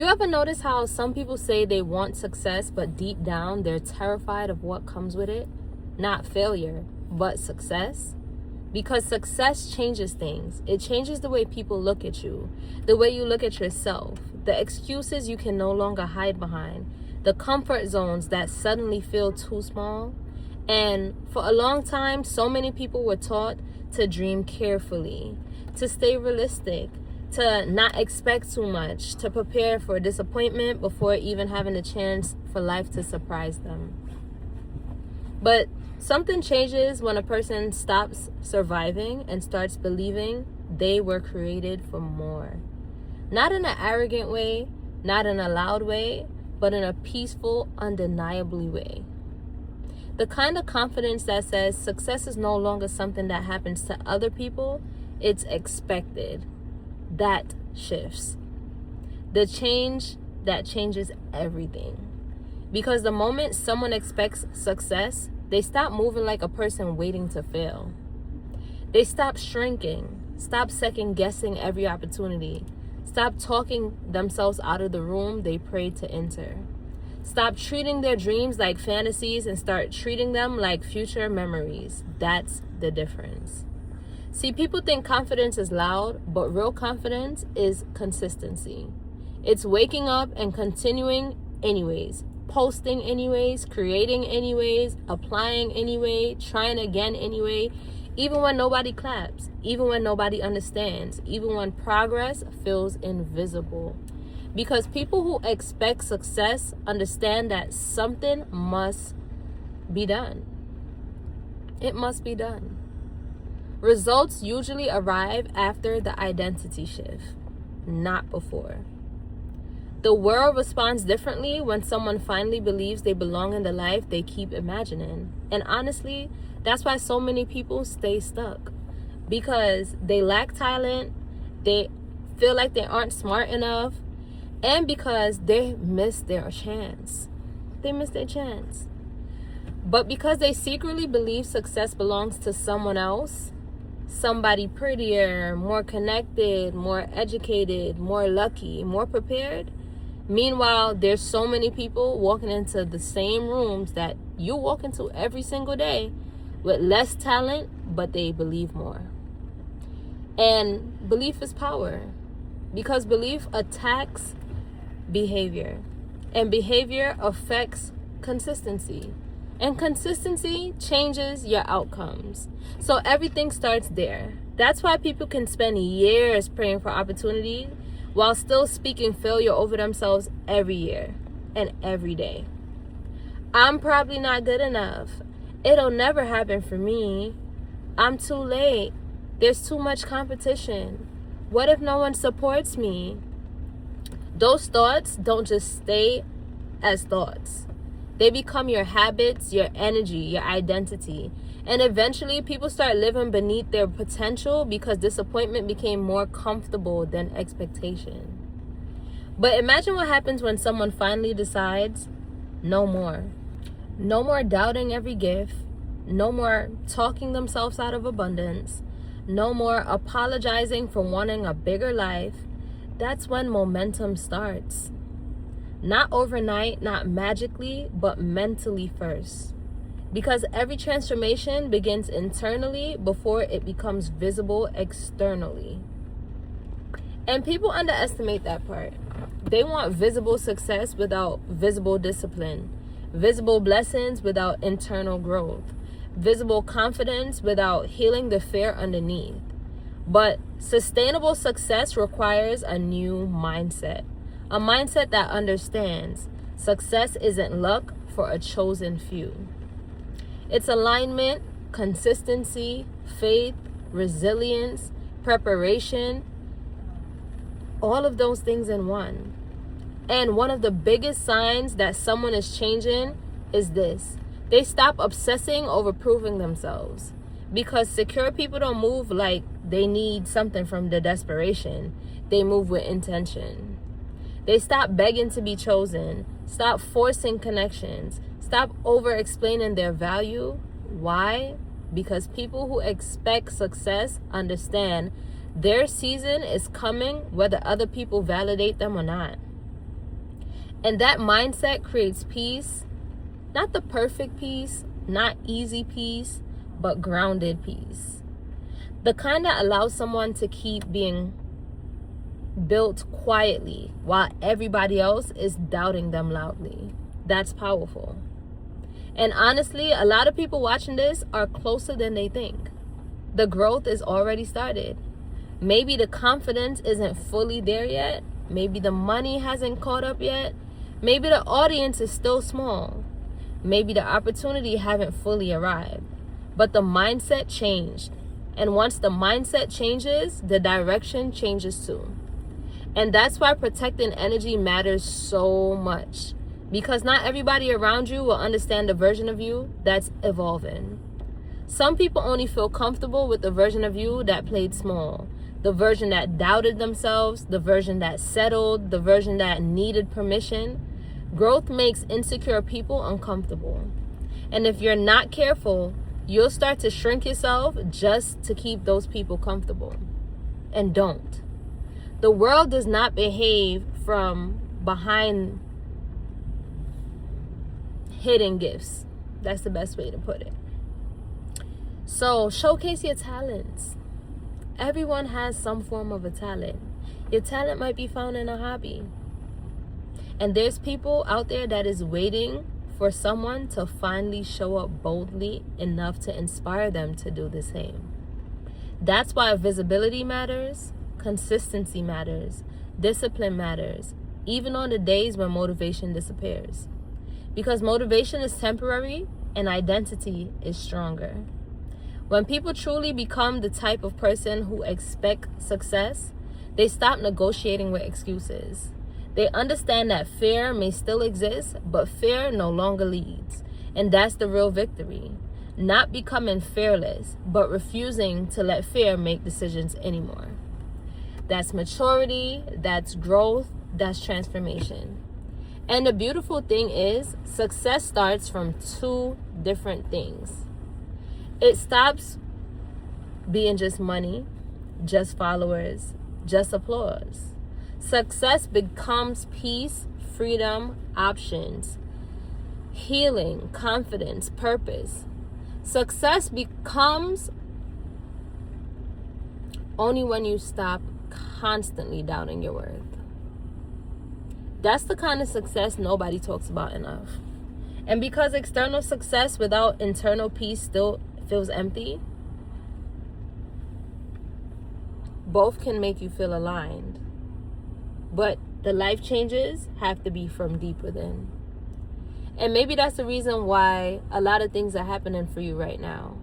You ever notice how some people say they want success, but deep down they're terrified of what comes with it? Not failure, but success. Because success changes things. It changes the way people look at you, the way you look at yourself, the excuses you can no longer hide behind, the comfort zones that suddenly feel too small. And for a long time, so many people were taught to dream carefully, to stay realistic, to not expect too much, to prepare for disappointment before even having a chance for life to surprise them. But something changes when a person stops surviving and starts believing they were created for more. Not in an arrogant way, not in a loud way, but in a peaceful, undeniably way. The kind of confidence that says success is no longer something that happens to other people, it's expected. That shifts. The change that changes everything. Because the moment someone expects success, they stop moving like a person waiting to fail. They stop shrinking, stop second guessing every opportunity, stop talking themselves out of the room they prayed to enter. Stop treating their dreams like fantasies and start treating them like future memories. That's the difference. See, people think confidence is loud, but real confidence is consistency. It's waking up and continuing anyways, posting anyways, creating anyways, applying anyway, trying again anyway, even when nobody claps, even when nobody understands, even when progress feels invisible. Because people who expect success understand that something must be done. It must be done. Results usually arrive after the identity shift, not before. The world responds differently when someone finally believes they belong in the life they keep imagining. And honestly, that's why so many people stay stuck. Because they lack talent, they feel like they aren't smart enough, and because they miss their chance. They miss their chance. But because they secretly believe success belongs to someone else, somebody prettier, more connected, more educated, more lucky, more prepared. Meanwhile, there's so many people walking into the same rooms that you walk into every single day with less talent, but they believe more. And belief is power, because belief attacks behavior, and behavior affects consistency. And consistency changes your outcomes. So everything starts there. That's why people can spend years praying for opportunity while still speaking failure over themselves every year and every day. I'm probably not good enough. It'll never happen for me. I'm too late. There's too much competition. What if no one supports me? Those thoughts don't just stay as thoughts. They become your habits, your energy, your identity. And eventually people start living beneath their potential because disappointment became more comfortable than expectation. But imagine what happens when someone finally decides, no more. No more doubting every gift. No more talking themselves out of abundance. No more apologizing for wanting a bigger life. That's when momentum starts. Not overnight, not magically, but mentally first. Because every transformation begins internally before it becomes visible externally. And people underestimate that part. They want visible success without visible discipline, visible blessings without internal growth, visible confidence without healing the fear underneath. But sustainable success requires a new mindset. A mindset that understands success isn't luck for a chosen few. It's alignment, consistency, faith, resilience, preparation, all of those things in one. And one of the biggest signs that someone is changing is this. They stop obsessing over proving themselves. Because secure people don't move like they need something from the desperation. They move with intention. They stop begging to be chosen, stop forcing connections, stop over-explaining their value. Why? Because people who expect success understand their season is coming whether other people validate them or not. And that mindset creates peace, not the perfect peace, not easy peace, but grounded peace. The kind that allows someone to keep being built quietly while everybody else is doubting them loudly. That's powerful. And honestly, a lot of people watching this are closer than they think. The growth is already started. Maybe the confidence isn't fully there yet. Maybe the money hasn't caught up yet. Maybe the audience is still small. Maybe the opportunity haven't fully arrived. But the mindset changed. And once the mindset changes, the direction changes too. And that's why protecting energy matters so much. Because not everybody around you will understand the version of you that's evolving. Some people only feel comfortable with the version of you that played small. The version that doubted themselves, the version that settled, the version that needed permission. Growth makes insecure people uncomfortable. And if you're not careful, you'll start to shrink yourself just to keep those people comfortable. And don't. The world does not behave from behind hidden gifts. That's the best way to put it. So showcase your talents. Everyone has some form of a talent. Your talent might be found in a hobby. And there's people out there that is waiting for someone to finally show up boldly enough to inspire them to do the same. That's why visibility matters, consistency matters, discipline matters, even on the days when motivation disappears. Because motivation is temporary and identity is stronger. When people truly become the type of person who expect success, they stop negotiating with excuses. They understand that fear may still exist, but fear no longer leads. And that's the real victory. Not becoming fearless, but refusing to let fear make decisions anymore. That's maturity, that's growth, that's transformation. And the beautiful thing is, success starts from two different things. It stops being just money, just followers, just applause. Success becomes peace, freedom, options, healing, confidence, purpose. Success becomes only when you stop constantly doubting your worth. That's the kind of success nobody talks about enough. And because external success without internal peace still feels empty, both can make you feel aligned. But the life changes have to be from deep within. And maybe that's the reason why a lot of things are happening for you right now.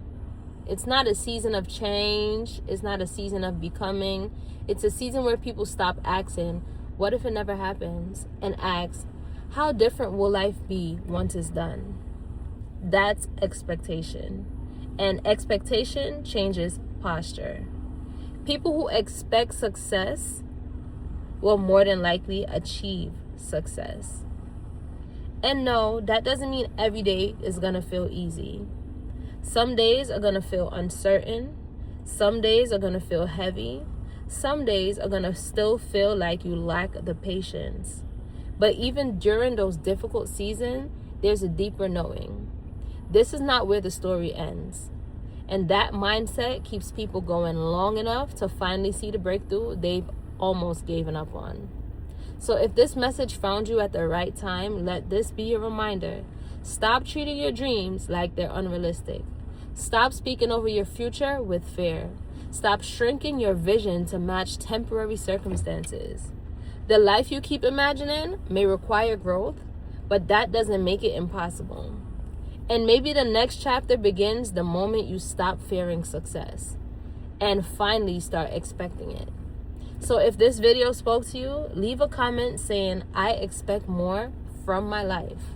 It's not a season of change. It's not a season of becoming. It's a season where people stop asking, what if it never happens? And ask, how different will life be once it's done? That's expectation. And expectation changes posture. People who expect success will more than likely achieve success. And no, that doesn't mean every day is going to feel easy. Some days are going to feel uncertain. Some days are going to feel heavy. Some days are going to still feel like you lack the patience. But even during those difficult seasons, there's a deeper knowing. This is not where the story ends. And that mindset keeps people going long enough to finally see the breakthrough they've almost given up on. So if this message found you at the right time, let this be a reminder. Stop treating your dreams like they're unrealistic. Stop speaking over your future with fear. Stop shrinking your vision to match temporary circumstances. The life you keep imagining may require growth, but that doesn't make it impossible. And maybe the next chapter begins the moment you stop fearing success and finally start expecting it. So if this video spoke to you, leave a comment saying, I expect more from my life.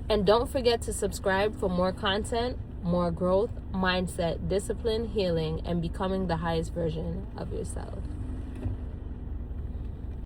And don't forget to subscribe for more content, more growth, mindset, discipline, healing, and becoming the highest version of yourself.